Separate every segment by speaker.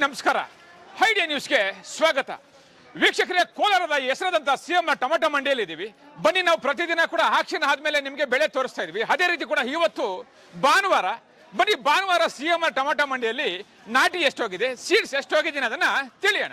Speaker 1: ನಮಸ್ಕಾರ. ಐಡಿಯಾ ನ್ಯೂಸ್ಗೆ ಸ್ವಾಗತ. ವೀಕ್ಷಕರೇ, ಕೋಲಾರದ ಹೆಸರಾದಂಥ ಸಿಎಂ ಟೊಮೆಟೊ ಮಂಡಿಯಲ್ಲಿ ಇದ್ದೀವಿ. ಬನ್ನಿ, ನಾವು ಪ್ರತಿದಿನ ಕೂಡ ಆಕ್ಷನ್ ಆದ್ಮೇಲೆ ನಿಮಗೆ ಬೆಳೆ ತೋರಿಸ್ತಾ ಇದ್ವಿ. ಅದೇ ರೀತಿ ಕೂಡ ಇವತ್ತು ಭಾನುವಾರ. ಬನ್ನಿ, ಭಾನುವಾರ ಸಿಎಂ ಟೊಮೆಟೊ ಮಂಡಿಯಲ್ಲಿ ನಾಟಿ ಎಷ್ಟೋಗಿದೆ, ಸೀಡ್ಸ್ ಎಷ್ಟೋಗಿದೆ ಅದನ್ನ ತಿಳಿಯೋಣ.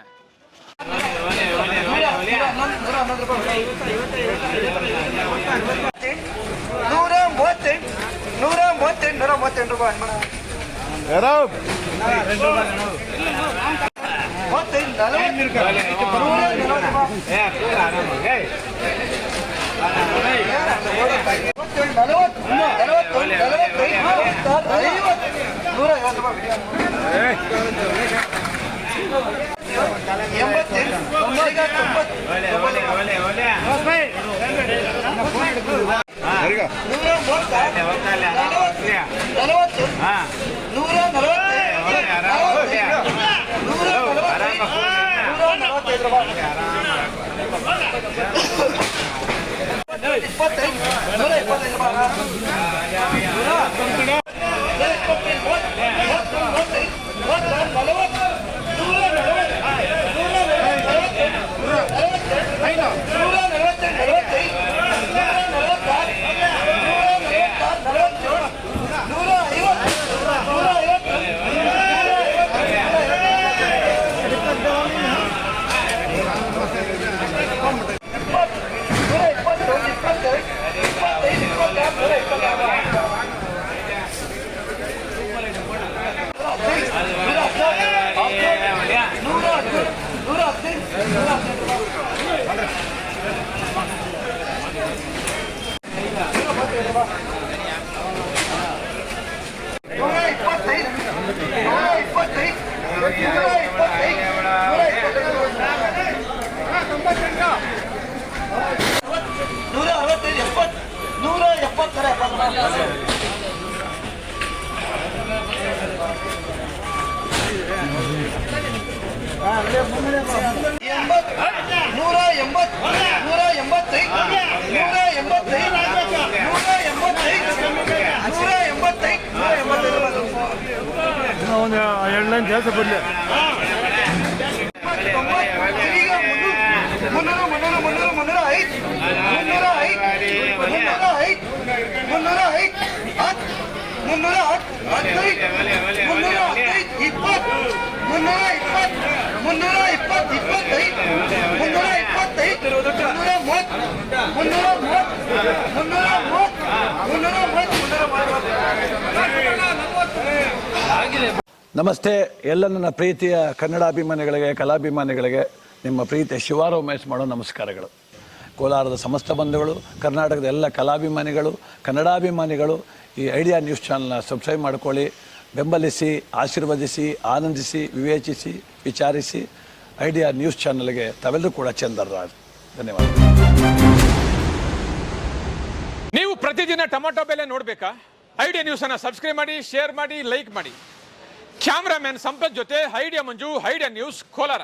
Speaker 2: ಲೈನ್ ಜಾಸ್ತಿ ಬರಲಿ.
Speaker 3: ನಮಸ್ತೆ ಎಲ್ಲ ನನ್ನ ಪ್ರೀತಿಯ ಕನ್ನಡಾಭಿಮಾನಿಗಳಿಗೆ, ಕಲಾಭಿಮಾನಿಗಳಿಗೆ ನಿಮ್ಮ ಪ್ರೀತಿಯ ಶಿವಾರ ಉಮೇಶ್ ಮಾಡೋ ನಮಸ್ಕಾರಗಳು. ಕೋಲಾರದ ಸಮಸ್ತ ಬಂಧುಗಳು, ಕರ್ನಾಟಕದ ಎಲ್ಲ ಕಲಾಭಿಮಾನಿಗಳು, ಕನ್ನಡಾಭಿಮಾನಿಗಳು ಈ ಐಡಿಯಾ ನ್ಯೂಸ್ ಚಾನಲ್ನ ಸಬ್ಸ್ಕ್ರೈಬ್ ಮಾಡ್ಕೊಳ್ಳಿ, ಬೆಂಬಲಿಸಿ, ಆಶೀರ್ವದಿಸಿ, ಆನಂದಿಸಿ, ವಿವೇಚಿಸಿ, ವಿಚಾರಿಸಿ. ಐಡಿಯಾ ನ್ಯೂಸ್ ಚಾನಲ್ಗೆ ತಾವೆಲ್ಲರೂ ಕೂಡ ಚಂದರ್ರಾಜ್. ಧನ್ಯವಾದ.
Speaker 1: ನೀವು ಪ್ರತಿದಿನ ಟೊಮೆಟೊ ಬೆಲೆ ನೋಡ್ಬೇಕಾ? ಐಡಿಯಾ ನ್ಯೂಸ್ ಅನ್ನ ಸಬ್ಸ್ಕ್ರೈಬ್ ಮಾಡಿ, ಶೇರ್ ಮಾಡಿ, ಲೈಕ್ ಮಾಡಿ. ಕ್ಯಾಮ್ರಾಮನ್ ಸಂಪತ್ ಜೊತೆ ಐಡಿಯಾ ಮಂಜು, ಐಡಿಯಾ ನ್ಯೂಸ್, ಕೋಲಾರ.